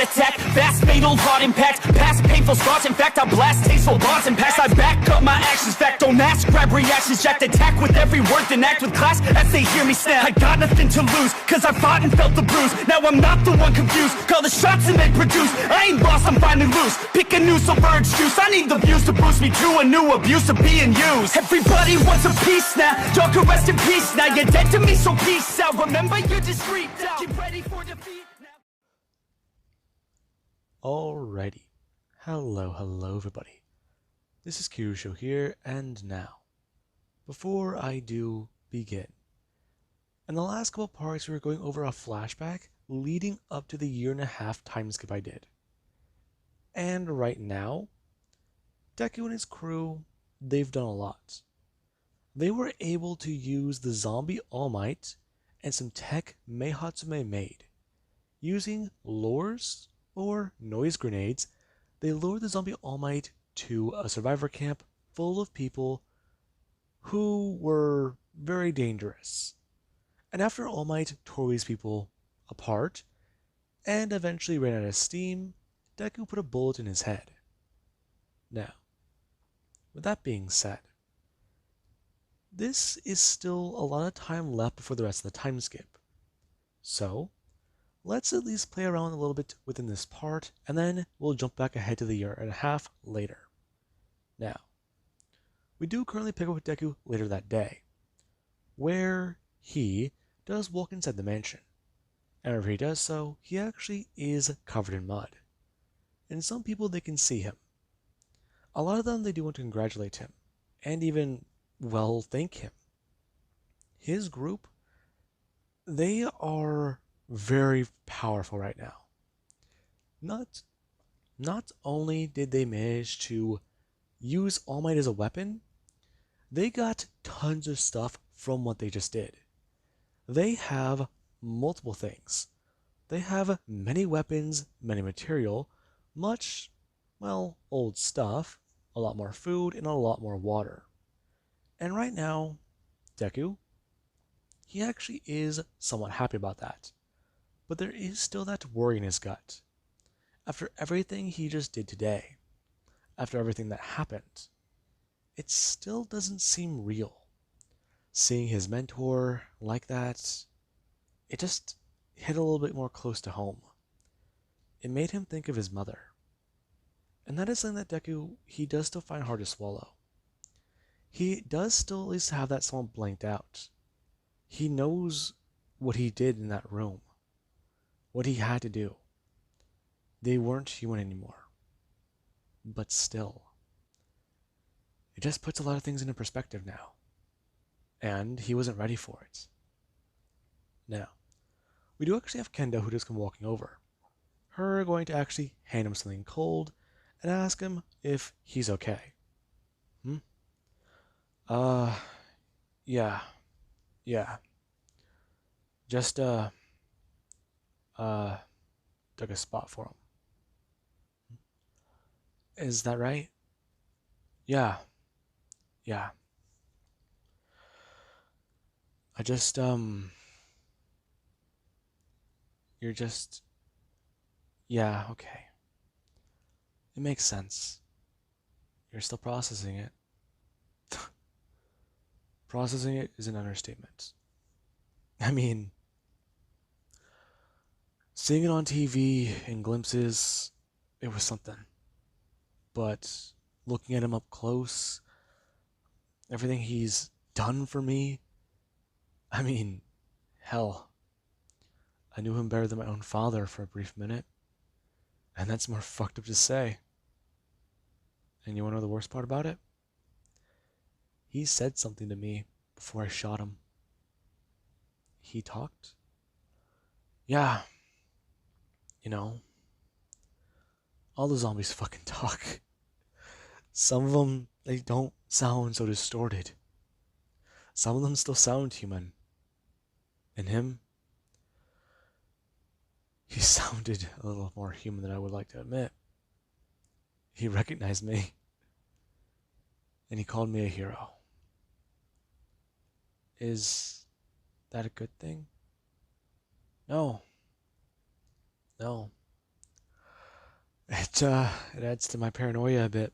heart attack. Fast, fatal, heart impact. Past painful scars, in fact, I blast tasteful bars and pass. I back up my actions, fact, don't ask, grab reactions, jacked, attack with every word, then act with class as they hear me snap. I got nothing to lose, cause I fought and felt the bruise. Now I'm not the one confused, call the shots and they produce. I ain't lost, I'm finally loose. Pick a new submerged juice. I need the views to boost me to a new abuse of being used. Everybody wants a piece now. Y'all can rest in peace now. You're dead to me, so peace out. Remember, you're discreet now. Get ready for defeat now. Alrighty. Hello everybody. This is Kirusho here, and now, before I do begin, in the last couple parts we were going over a flashback leading up to the 1.5-year time skip I did. And right now, Deku and his crew, they've done a lot. They were able to use the zombie All Might and some tech Mei Hatsume made. Using lures or noise grenades, they lured the zombie All Might to a survivor camp full of people who were very dangerous. And after All Might tore these people apart and eventually ran out of steam, Deku put a bullet in his head. Now, with that being said, this is still a lot of time left before the rest of the time skip. So, let's at least play around a little bit within this part, and then we'll jump back ahead to the 1.5 years later. Now, we do currently pick up with Deku later that day, where he does walk inside the mansion. And whenever he does so, he actually is covered in mud. And some people, they can see him. A lot of them, they do want to congratulate him, and even, well, thank him. His group, they are very powerful right now. Not only did they manage to use All Might as a weapon, they got tons of stuff from what they just did. They have multiple things. They have many weapons, many material, much, well, old stuff, a lot more food, and a lot more water. And right now, Deku, he actually is somewhat happy about that. But there is still that worry in his gut. After everything he just did today, after everything that happened, it still doesn't seem real. Seeing his mentor like that, it just hit a little bit more close to home. It made him think of his mother. And that is something that Deku, he does still find hard to swallow. He does still at least have that somewhat blanked out. He knows what he did in that room. What he had to do. They weren't human anymore. But still, it just puts a lot of things into perspective now. And he wasn't ready for it. Now, we do actually have Kendo who just come walking over. Her going to actually hand him something cold and ask him if he's okay. Yeah. Just, dug a spot for him. Is that right? Yeah. I just, you're just, yeah, okay. It makes sense. You're still processing it. Processing it is an understatement. I mean, seeing it on TV in glimpses, it was something. But looking at him up close, everything he's done for me, I mean, hell, I knew him better than my own father for a brief minute. And that's more fucked up to say. And you wanna know the worst part about it? He said something to me before I shot him. He talked. Yeah. You know, all the zombies fucking talk. Some of them, they don't sound so distorted. Some of them still sound human. And him, he sounded a little more human than I would like to admit. He recognized me. And he called me a hero. Is that a good thing? No. It adds to my paranoia a bit.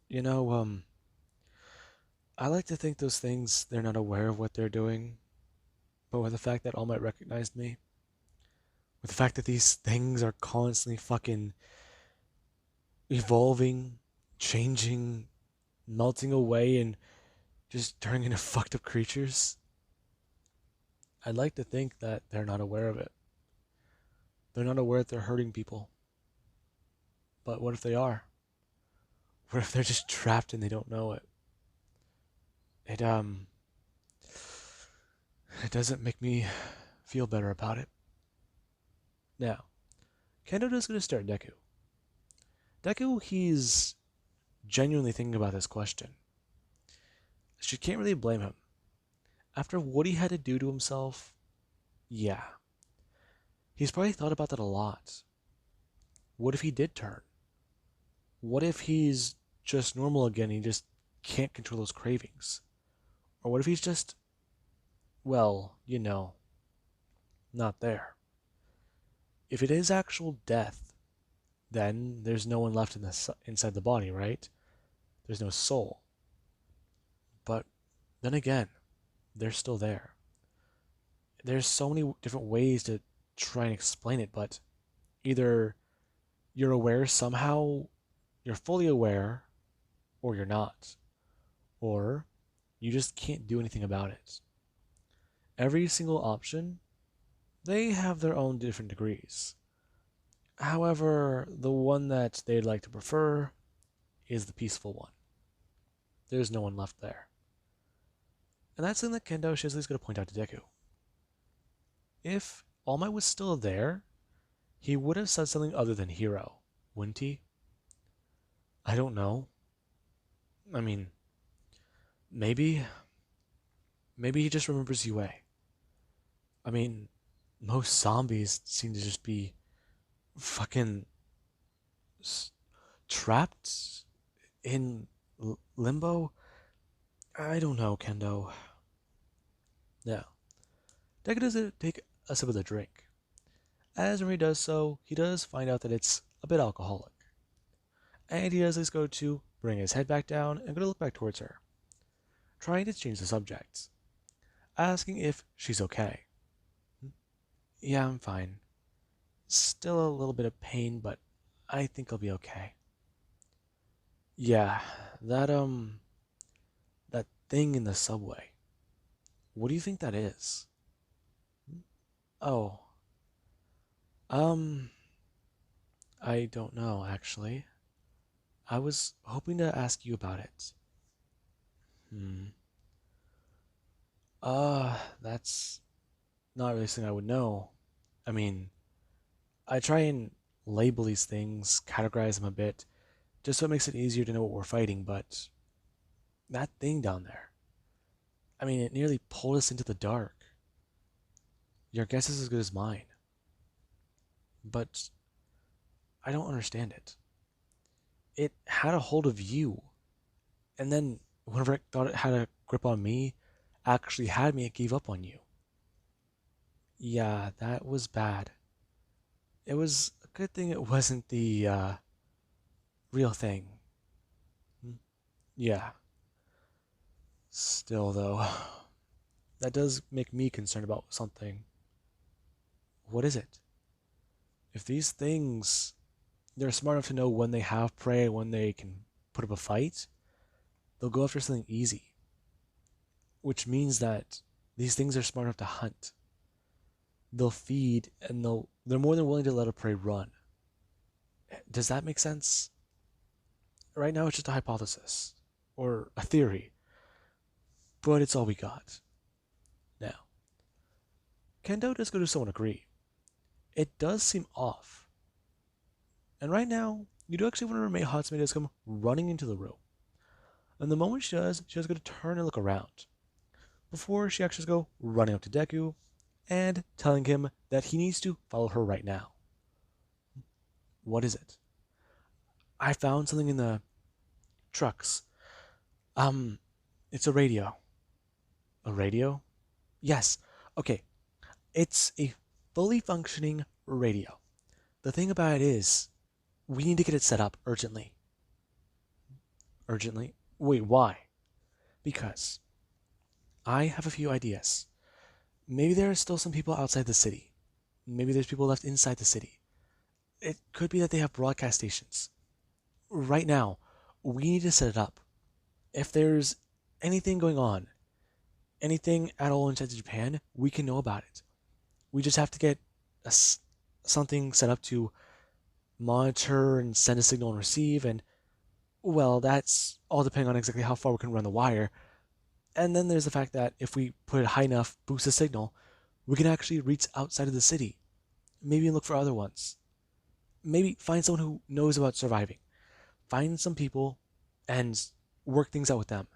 You know, I like to think those things they're not aware of what they're doing, but with the fact that All Might recognized me, with the fact that these things are constantly fucking evolving, changing, melting away, and just turning into fucked up creatures, I'd like to think that they're not aware of it. They're not aware that they're hurting people. But what if they are? What if they're just trapped and they don't know it? It it doesn't make me feel better about it. Now, Kendo is going to start Deku. Deku, he's genuinely thinking about this question. She can't really blame him. After what he had to do to himself, yeah. He's probably thought about that a lot. What if he did turn? What if he's just normal again and he just can't control those cravings? Or what if he's just, well, not there? If it is actual death, then there's no one left inside the body, right? There's no soul. But then again, they're still there. There's so many different ways to try and explain it, but either you're aware somehow, you're fully aware, or you're not. Or you just can't do anything about it. Every single option, they have their own different degrees. However, the one that they'd like to prefer is the peaceful one. There's no one left there. And that's something that Kendo Shisley's going to point out to Deku. If All Might was still there, he would have said something other than hero, wouldn't he? I don't know. I mean, maybe he just remembers Yue. I mean, most zombies seem to just be fucking trapped in limbo. I don't know, Kendo. Now, Deku does take a sip of the drink. As when he does so, he does find out that it's a bit alcoholic. And he does just go to bring his head back down and go to look back towards her, trying to change the subject, asking if she's okay. Yeah, I'm fine. Still a little bit of pain, but I think I'll be okay. Yeah, that thing in the subway. What do you think that is? Oh, um, I don't know, actually. I was hoping to ask you about it. Hmm. That's not really something I would know. I mean, I try and label these things, categorize them a bit, just so it makes it easier to know what we're fighting, but that thing down there, I mean, it nearly pulled us into the dark. Your guess is as good as mine. But I don't understand it. It had a hold of you, and then whenever it thought it had a grip on me, actually had me, it gave up on you. Yeah, that was bad. It was a good thing it wasn't the real thing. Hmm. Yeah. Still, though, that does make me concerned about something. What is it? If these things, they're smart enough to know when they have prey and when they can put up a fight, they'll go after something easy. Which means that these things are smart enough to hunt. They'll feed and they're more than willing to let a prey run. Does that make sense? Right now it's just a hypothesis or a theory, but it's all we got. Now, Kendo does go to someone agree. It does seem off. And right now, you do actually want to remain Hatsune does come running into the room. And the moment she does go to turn and look around. Before she actually go running up to Deku and telling him that he needs to follow her right now. What is it? I found something in the trucks. It's a radio. A radio? Yes. Okay. It's a fully functioning radio. The thing about it is, we need to get it set up urgently. Urgently? Wait, why? Because I have a few ideas. Maybe there are still some people outside the city. Maybe there's people left inside the city. It could be that they have broadcast stations. Right now, we need to set it up. If there's anything going on, anything at all inside Japan, we can know about it. We just have to get something set up to monitor and send a signal and receive, and well, that's all depending on exactly how far we can run the wire. And then there's the fact that if we put it high enough, boost the signal, we can actually reach outside of the city. Maybe look for other ones. Maybe find someone who knows about surviving. Find some people and work things out with them.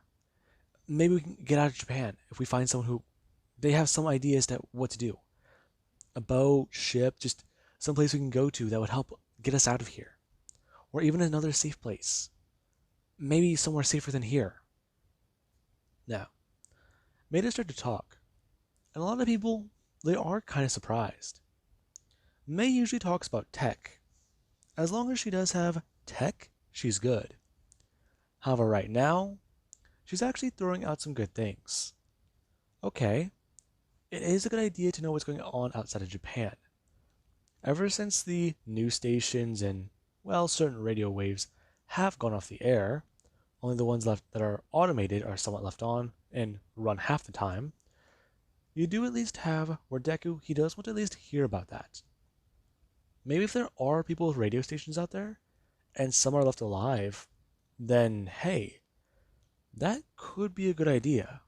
Maybe we can get out of Japan if we find someone who they have some ideas to what to do. A boat, ship, just some place we can go to that would help get us out of here. Or even another safe place. Maybe somewhere safer than here. Now, Maida started to talk, and a lot of people, they are kind of surprised. May usually talks about tech. As long as she does have tech, she's good. However, right now, she's actually throwing out some good things. Okay, it is a good idea to know what's going on outside of Japan. Ever since the news stations and, well, certain radio waves have gone off the air, only the ones left that are automated are somewhat left on and run half the time, you do at least have where Deku, he does want to at least hear about that. Maybe if there are people with radio stations out there, and some are left alive, then hey, that could be a good idea.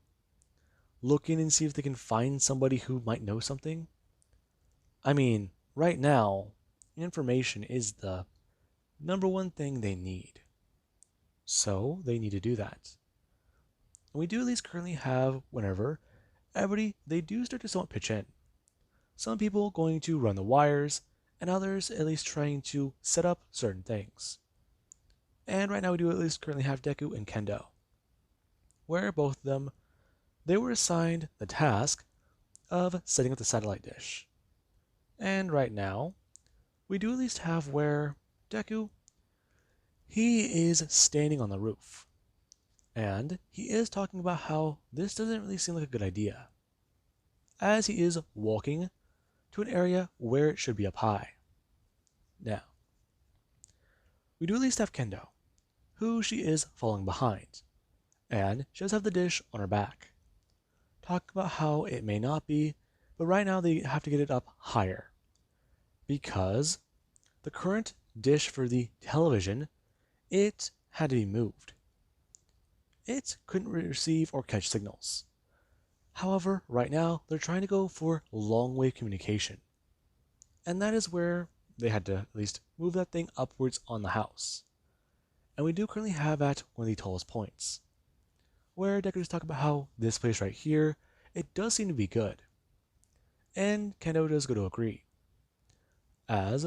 Look in and see if they can find somebody who might know something. I mean, right now, information is the number one thing they need. So, they need to do that. And we do at least currently have, whenever, everybody, they do start to somewhat pitch in. Some people going to run the wires, and others at least trying to set up certain things. And right now we do at least currently have Deku and Kendo, where both of them, they were assigned the task of setting up the satellite dish. And right now, we do at least have where Deku, he is standing on the roof. And he is talking about how this doesn't really seem like a good idea, as he is walking to an area where it should be up high. Now, we do at least have Kendo, who she is falling behind, and she does have the dish on her back. Talk about how it may not be, but right now they have to get it up higher, because the current dish for the television, it had to be moved. It couldn't receive or catch signals. However, right now they're trying to go for long-wave communication, and that is where they had to at least move that thing upwards on the house. And we do currently have at one of the tallest points, where Deku talk about how this place right here, it does seem to be good. And Kendo does go to agree, as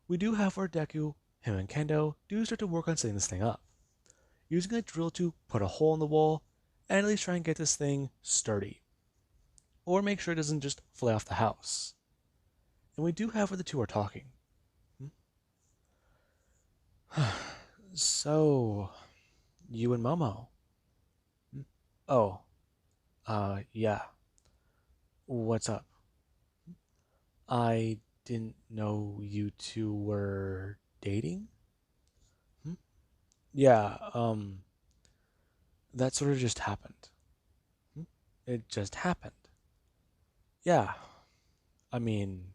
we do have where Deku, him and Kendo do start to work on setting this thing up, using a drill to put a hole in the wall and at least try and get this thing sturdy, or make sure it doesn't just fly off the house. And we do have where the two are talking. So, you and Momo? Oh, yeah. What's up? I didn't know you two were dating? Yeah, that sort of just happened. It just happened. Yeah, I mean,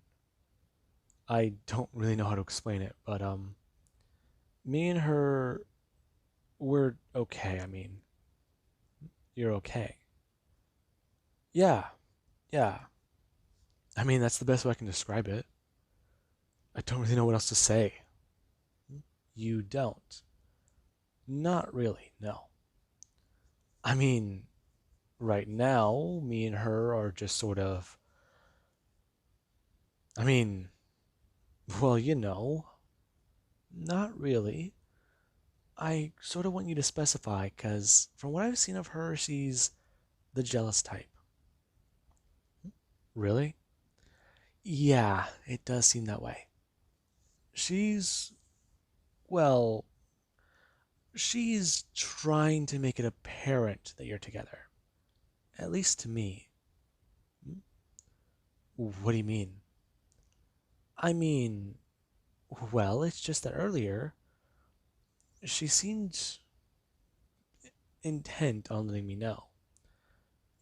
I don't really know how to explain it, but, me and her, we're okay. I mean, you're okay. Yeah, yeah. I mean, that's the best way I can describe it. I don't really know what else to say. You don't. Not really, no. I mean, right now, me and her are just sort of. I mean, well, not really. I sort of want you to specify, because from what I've seen of her, she's the jealous type. Really? Yeah, it does seem that way. She's Well, she's trying to make it apparent that you're together. At least to me. Hmm? What do you mean? I mean, well, it's just that earlier she seemed intent on letting me know.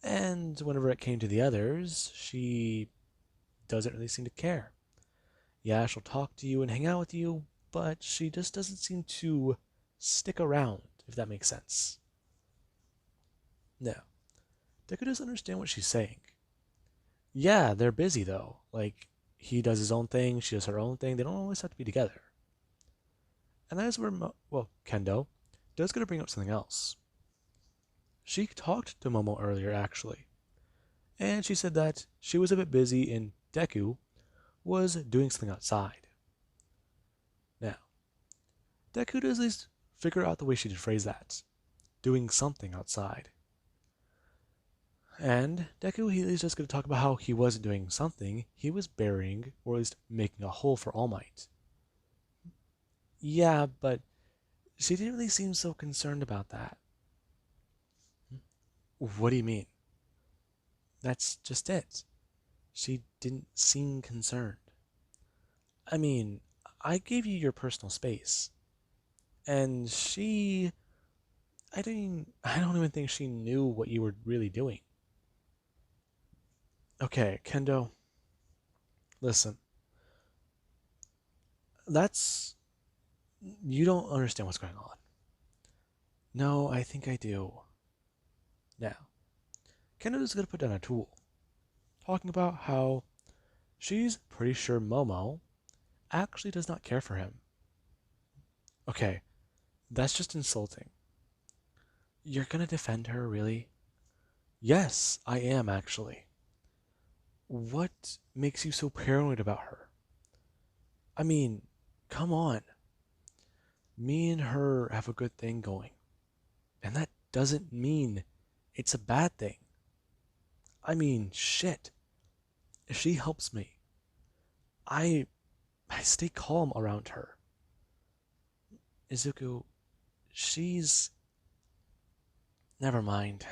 And whenever it came to the others, she doesn't really seem to care. Yeah, she'll talk to you and hang out with you, but she just doesn't seem to stick around, if that makes sense. No, Deku doesn't understand what she's saying. Yeah, they're busy though. Like, he does his own thing, she does her own thing. They don't always have to be together. And that is where, Kendo does going to bring up something else. She talked to Momo earlier, actually, and she said that she was a bit busy and Deku was doing something outside. Now, Deku does at least figure out the way she did phrase that. Doing something outside. And Deku, he's just going to talk about how he wasn't doing something, he was burying, or at least making a hole for All Might. Yeah, but she didn't really seem so concerned about that. What do you mean? That's just it. She didn't seem concerned. I mean, I gave you your personal space. And I don't even think she knew what you were really doing. Okay, Kendo, listen. That's You don't understand what's going on. No, I think I do. Now, Kendo is going to put down a tool, talking about how she's pretty sure Momo actually does not care for him. Okay, that's just insulting. You're gonna defend her, really? Yes, I am actually. What makes you so paranoid about her? I mean, come on. Me and her have a good thing going. And that doesn't mean it's a bad thing. I mean, shit. If she helps me, I I stay calm around her. Izuku, she's never mind.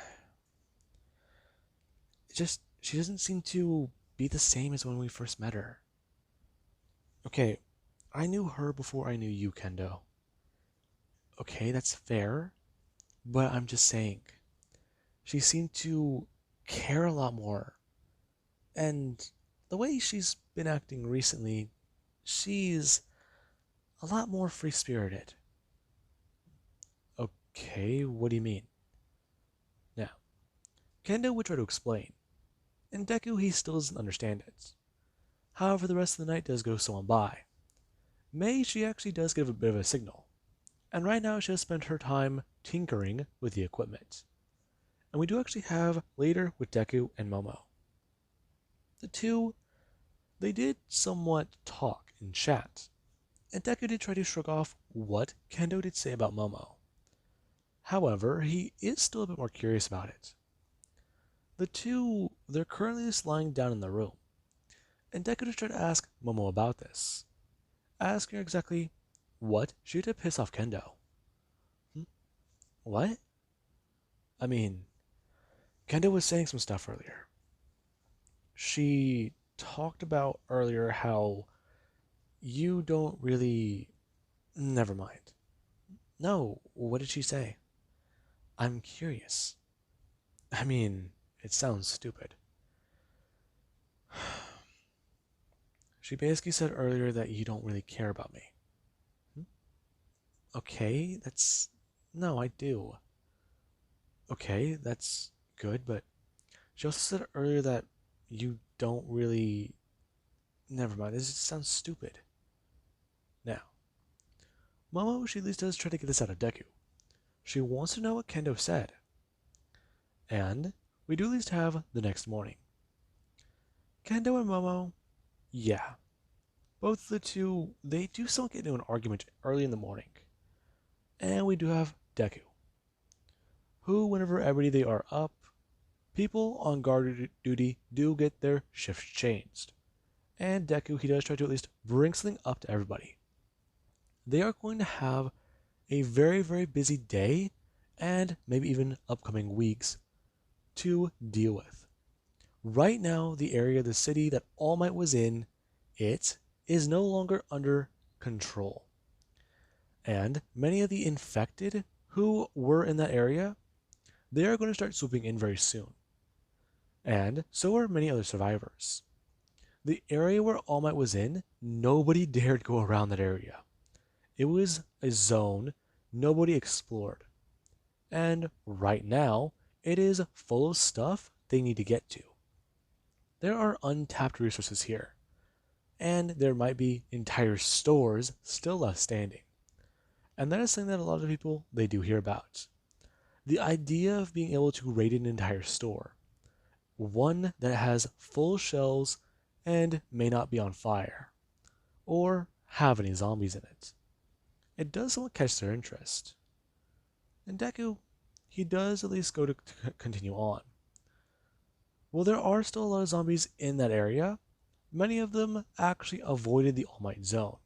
Just she doesn't seem to be the same as when we first met her. Okay, I knew her before I knew you, Kendo. Okay, that's fair, but I'm just saying. She seemed to care a lot more. And the way she's been acting recently, she's a lot more free spirited. Okay, what do you mean? Now, Kendo would try to explain, and Deku he still doesn't understand it. However, the rest of the night does go so on by. May she actually does give a bit of a signal, and right now she has spent her time tinkering with the equipment. And we do actually have later with Deku and Momo. The two, they did somewhat talk and chat, and Deku did try to shrug off what Kendo did say about Momo. However, he is still a bit more curious about it. The two, they're currently just lying down in the room, and Deku just tried to ask Momo about this, asking her exactly what she did to piss off Kendo. Hmm? What? I mean, Kendo was saying some stuff earlier. She talked about earlier how you don't really. Never mind. No, what did she say? I'm curious. I mean, it sounds stupid. She basically said earlier that you don't really care about me. Hmm? Okay, that's. No, I do. Okay, that's good, but she also said earlier that you don't really. Never mind, this just sounds stupid. Now, Momo, she at least does try to get this out of Deku. She wants to know what Kendo said. And we do at least have the next morning. Kendo and Momo, yeah. Both of the two, they do somewhat get into an argument early in the morning. And we do have Deku, who, whenever every day they are up, people on guard duty do get their shifts changed. And Deku, he does try to at least bring something up to everybody. they are going to have a very, very busy day and maybe even upcoming weeks to deal with. Right now, the area of the city that All Might was in, it is no longer under control. And many of the infected who were in that area, they are going to start swooping in very soon. And so are many other survivors. The area where All Might was in, nobody dared go around that area. It was a zone nobody explored. And right now, it is full of stuff they need to get to. There are untapped resources here, and there might be entire stores still left standing. And that is something that a lot of people they do hear about. The idea of being able to raid an entire store, one that has full shelves and may not be on fire, or have any zombies in it. It does somewhat catch their interest. And Deku, he does at least go to continue on. Well, there are still a lot of zombies in that area. Many of them actually avoided the All Might zone,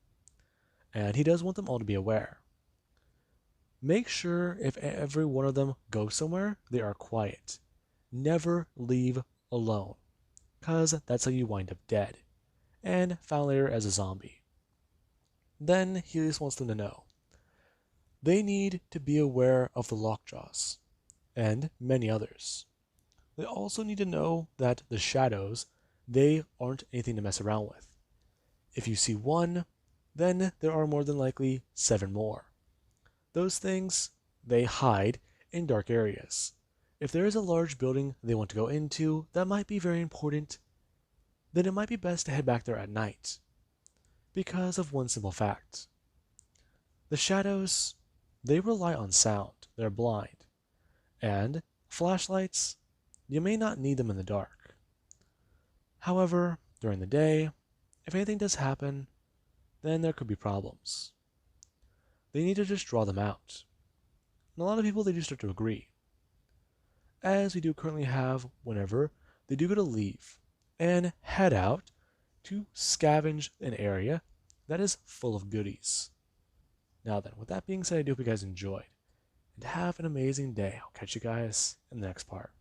and he does want them all to be aware. Make sure if every one of them goes somewhere, they are quiet. Never leave alone, cause that's how you wind up dead, and found later as a zombie. Then he just wants them to know. They need to be aware of the lockjaws, and many others. They also need to know that the shadows, they aren't anything to mess around with. If you see one, then there are more than likely 7 more. Those things, they hide in dark areas. If there is a large building they want to go into that might be very important, then it might be best to head back there at night. Because of one simple fact. The shadows, they rely on sound. They're blind. And flashlights, you may not need them in the dark. However, during the day, if anything does happen, then there could be problems. They need to just draw them out. And a lot of people, they do start to agree. As we do currently have whenever they do go to leave and head out to scavenge an area that is full of goodies. Now then, with that being said, I do hope you guys enjoyed. And have an amazing day. I'll catch you guys in the next part.